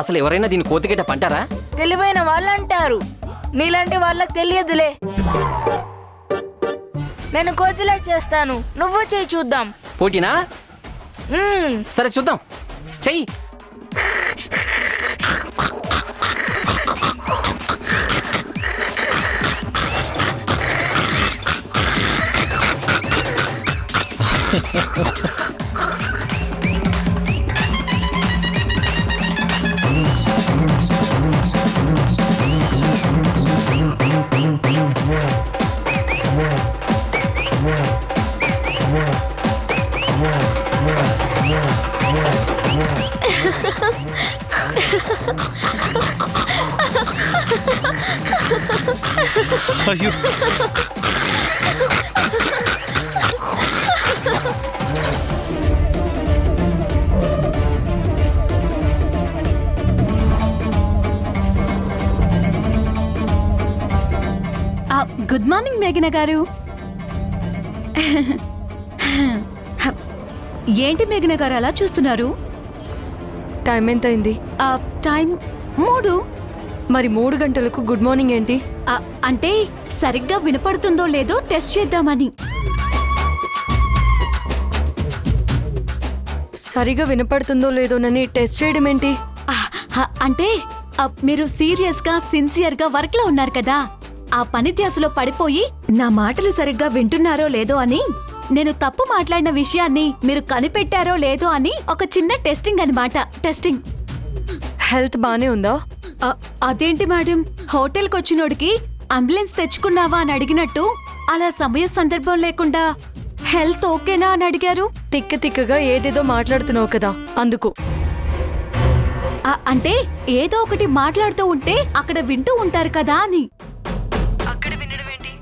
అసలు ఎవరైనా దీన్ని కోతిగేట పంటారా? తెలివైన వాళ్ళు అంటారు, నీలాంటి వాళ్ళకి తెలియదులే. నేను కోతిలా చేస్తాను, నువ్వు చెయ్యి చూద్దాం. పోటీనా? సరే చూద్దాం, చెయ్యి. అయ్యో గుడ్ మార్నింగ్ మేఘన గారు. ఏంటి మేఘన గారు అలా చూస్తున్నారు? టైం ఎంత అయింది? టైం 3. మరి 3 గంటలకు గుడ్ మార్నింగ్ ఏంటి? అంటే సరిగ్గా వినపడుతుందో లేదో టెస్ట్ చేద్దామని. సరిగా వినపడుతుందో లేదోనని టెస్ట్ చేయడం ఏంటి? అంటే మీరు సీరియస్ గా సిన్సియర్ గా వర్క్ లో ఉన్నారు కదా, ఆ పని ధ్యాసలో పడిపోయి నా మాటలు సరిగ్గా వింటున్నారో లేదో అని, నేను తప్పు మాట్లాడిన విషయాన్ని మీరు కనిపెట్టారో లేదో అని ఒక చిన్న టెస్టింగ్ అన్నమాట. టెస్టింగ్. హెల్త్ బానే ఉందా? అదేంటి మేడం, హోటల్కి వచ్చినోడికి అంబులెన్స్ తెచ్చుకున్నావా అని అడిగినట్టు అలా సమయ సందర్భం లేకుండా హెల్త్ ఓకేనా అని అడిగారు. తిక్కగా ఏదేదో మాట్లాడుతున్నావు కదా, అందుకు. అంటే ఏదో ఒకటి మాట్లాడుతూ ఉంటే అక్కడ వింటూ ఉంటారు కదా అని. అక్కడ వినడం ఏంటి?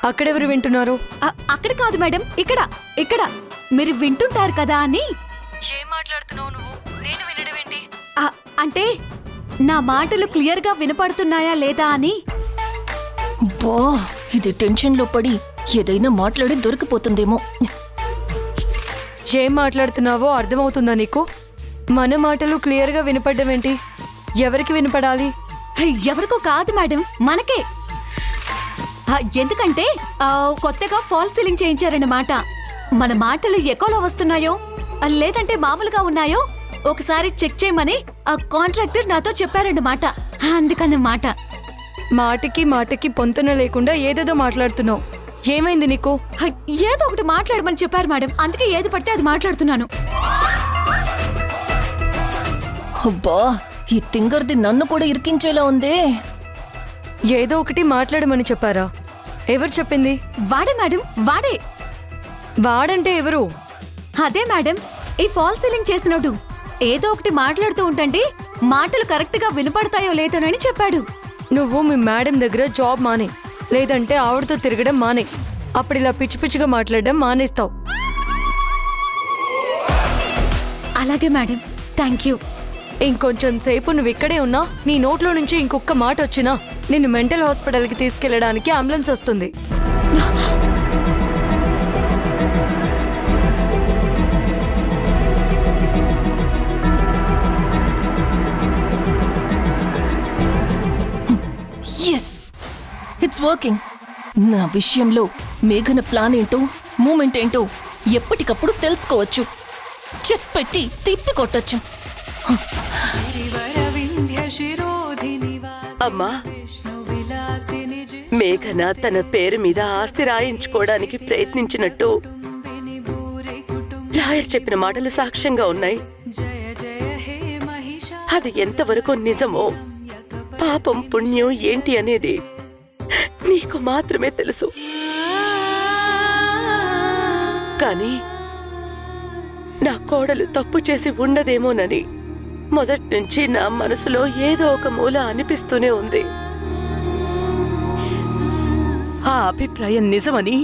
అక్కడెవరు వింటున్నారు? అక్కడ కాదు మేడం, ఇక్కడ ఇక్కడ మీరు వింటుంటారు కదా అని. ఏం మాట్లాడుతున్నావు నువ్వు? నేను వినడం ఏంటి? అంటే నా మాటలు క్లియర్ గా వినపడుతున్నాయా లేదా అని. బా, ఇది టెన్షన్ లో పడి ఏదైనా మాట్లాడి దొరికిపోతుందేమో. ఏం మాట్లాడుతున్నావో అర్థమవుతుందా నీకు? మన మాటలు క్లియర్ గా వినపడ్డం ఏంటి? ఎవరికి వినపడాలి? ఎవరికో కాదు మేడం, మనకే. ఎందుకంటే కొత్తగా ఫాల్ సీలింగ్ చేయించారన్నమాట. మన మాటలు ఎకోలో వస్తున్నాయో లేదంటే మామూలుగా ఉన్నాయో ఒకసారి చెక్ చేయమని ఆ కాంట్రాక్టర్ నాతో చెప్పారన్నమాట. అందుకన్నమాట. మాటకి పొంతన లేకుండా ఏదేదో మాట్లాడుతున్నావు. ఏమైంది నీకు? ఏదో ఒకటి మాట్లాడమని చెప్పారు మేడం, అందుకే ఏది పడితే అది మాట్లాడుతున్నాను. అబ్బా, ఈ తింగర్ది నన్ను కూడా ఇరికించేలా ఉందే. ఏదో ఒకటి మాట్లాడమని చెప్పారా? ఎవరు చెప్పింది? వాడే మేడం, వాడే. వాడంటే ఎవరు? అదే మేడం, ఈ ఫాల్ సీలింగ్ చేసినోడు. ఏదో ఒకటి మాట్లాడుతూ ఉంటండి, మాటలు కరెక్ట్ గా వినపడతాయో లేదోనని చెప్పాడు. నువ్వు మీ మేడం దగ్గర జాబ్ మానే, లేదంటే ఆవిడతో తిరగడం మానే. అప్పుడు ఇలా పిచ్చిగా మాట్లాడడం మానేస్తావు. అలాగే మేడం, థ్యాంక్ యూ. ఇంకొంచెం సేపు నువ్వు ఇక్కడే ఉన్నా, నీ నోట్లో నుంచి ఇంకొక మాట వచ్చినా నిన్ను మెంటల్ హాస్పిటల్కి తీసుకెళ్లడానికి అంబులెన్స్ వస్తుంది. Yes, it's working. నా విషయంలో మేఘన ప్లాన్ ఏంటో, మూమెంట్ ఏంటో ఎప్పటికప్పుడు తెలుసుకోవచ్చు. చెక్ పెట్టి తిప్పి కొట్టొచ్చు. అమ్మా, మేఘన తన పేరు మీద ఆస్తి రాయించుకోవడానికి ప్రయత్నించినట్టు లాయర్ చెప్పిన మాటలు సాక్ష్యంగా ఉన్నాయి. అది ఎంతవరకు నిజమో, పాపం పుణ్యం ఏంటి అనేది నీకు మాత్రమే తెలుసు. కానీ నా కోడలు తప్పు చేసి ఉండదేమోనని మొదటి నుంచి నా మనసులో ఏదో ఒక మూల అనిపిస్తూనే ఉంది. ఆ అభిప్రాయం నిజమని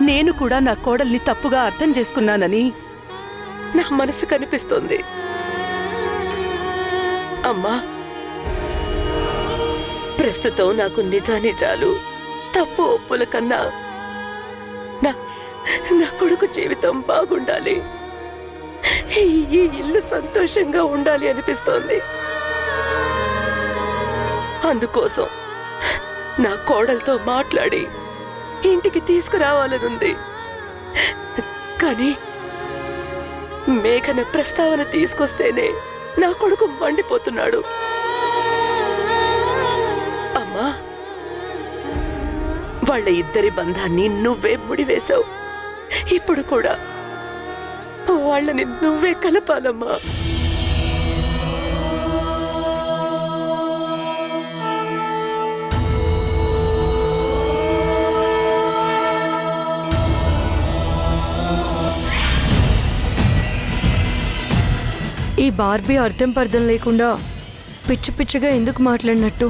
నేను కూడా నా కోడల్ని తప్పుగా అర్థం చేసుకున్నానని నా మనసు కనిపిస్తోంది. అమ్మా, ప్రస్తుతం నాకు నిజానిజాలు, తప్పు ఒప్పుల కన్నా నా కొడుకు జీవితం బాగుండాలి. ఈ ఇల్లు సంతోషంగా ఉండాలి అనిపిస్తోంది. అందుకోసం నా కోడలతో మాట్లాడి ఇంటికి తీసుకురావాలనుంది. కానీ మేఘన ప్రస్తావన తీసుకొస్తేనే నా కొడుకు మండిపోతున్నాడు. అమ్మా, వాళ్ళ ఇద్దరి బంధాన్ని నువ్వే ముడివేశావు. ఇప్పుడు కూడా వాళ్ళని నువ్వే కలపాలమ్మా. ఈ బార్బీ అర్థం పర్థం లేకుండా పిచ్చి పిచ్చిగా ఎందుకు మాట్లాడినట్టు?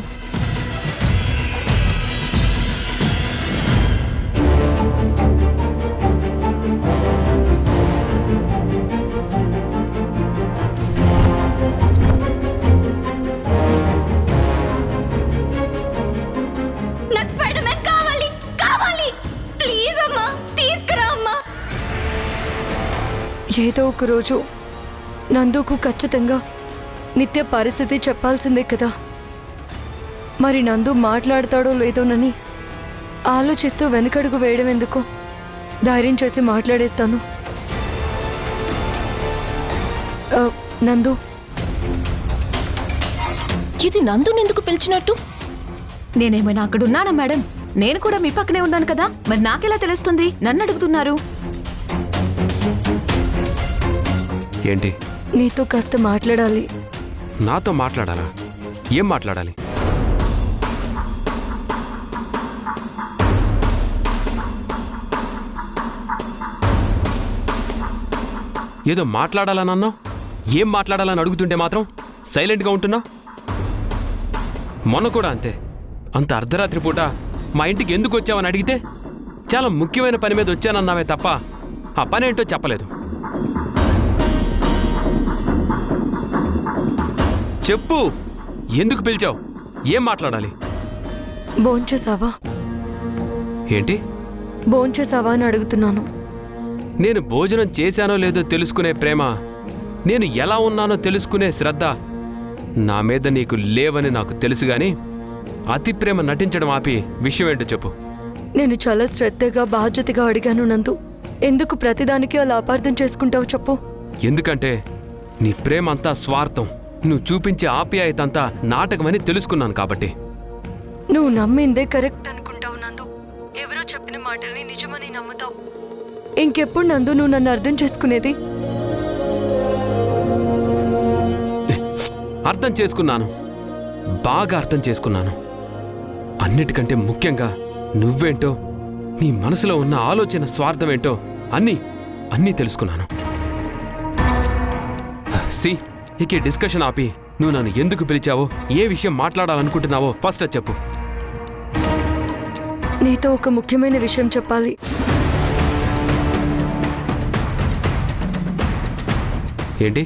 నాకు స్పైడర్ మ్యాన్ కావాలి, కావాలి, ప్లీజ్ అమ్మా, తీసుకురా అమ్మా. ఏదో ఒక రోజు నందుకు ఖచ్చితంగా నిత్య పరిస్థితి చెప్పాల్సిందే కదా. మరి నందు మాట్లాడతాడో లేదోనని ఆలోచిస్తూ వెనకడుగు వేయడం ఎందుకు? ధైర్యం చేసి మాట్లాడేస్తాను. నందు, ఇది నందునెందుకు పిలిచినట్టు? నేనేమైనా అక్కడున్నానా మేడం? నేను కూడా మీ పక్కనే ఉన్నాను కదా, మరి నాకెలా తెలుస్తుంది? నన్ను అడుగుతున్నారు. ఏంటి? నీతో కాస్త మాట్లాడాలి. నాతో మాట్లాడాలా? ఏం మాట్లాడాలి? ఏదో మాట్లాడాలని అన్నావు. ఏం మాట్లాడాలని అడుగుతుంటే మాత్రం సైలెంట్గా ఉంటున్నా. మొన్న కూడా అంతే. అంత అర్ధరాత్రి పూట మా ఇంటికి ఎందుకు వచ్చావని అడిగితే చాలా ముఖ్యమైన పని మీద వచ్చానన్నావే తప్ప ఆ పని ఏంటో చెప్పలేదు. చెప్పు, ఎందుకు పిలిచావు? ఏం మాట్లాడాలి? భోంచేసావా? ఏంటి? భోంచేసావా అని అడుగుతున్నాను. నేను భోజనం చేశానో లేదో తెలుసుకునే ప్రేమ, నేను ఎలా ఉన్నానో తెలుసుకునే శ్రద్ధ నా మీద నీకు లేవని నాకు తెలుసు గాని అతి ప్రేమ నటించడం ఆపి విషయం ఏంటో చెప్పు. నేను చాలా శ్రద్ధగా బాధ్యతగా అడిగాను నందు. ఎందుకు ప్రతిదానికి అలా అపార్థం చేసుకుంటావు చెప్పు? ఎందుకంటే నీ ప్రేమ అంతా స్వార్థం, నువ్వు చూపించే ఆప్యాయత అంతా నాటకమని తెలుసుకున్నాను కాబట్టి. నువ్వు నమ్మిందే కరెక్ట్ అనుకుంటావు నందు. ఎవరో చెప్పిన మాటల్ని నిజమని నమ్ముతావు. ఇంకెప్పుడు నందు నువ్వు నన్ను అర్థం చేసుకునేది? అర్థం చేసుకున్నాను, బాగా అర్థం చేసుకున్నాను. అన్నిటికంటే ముఖ్యంగా నువ్వేంటో, నీ మనసులో ఉన్న ఆలోచన స్వార్థమేంటో అన్నీ తెలుసుకున్నాను. సి, ఇక డిస్కషన్ ఆపి నువ్వు నన్ను ఎందుకు పిలిచావో, ఏ విషయం మాట్లాడాలనుకుంటున్నావో ఫస్ట్ అది చెప్పు. నీతో ఒక ముఖ్యమైన విషయం చెప్పాలి. ఏంటి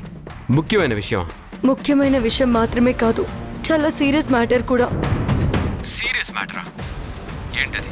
ముఖ్యమైన విషయం? ముఖ్యమైన విషయం మాత్రమే కాదు, చాలా సీరియస్ మ్యాటర్ కూడా. సీరియస్ మ్యాటరా? ఏంటది?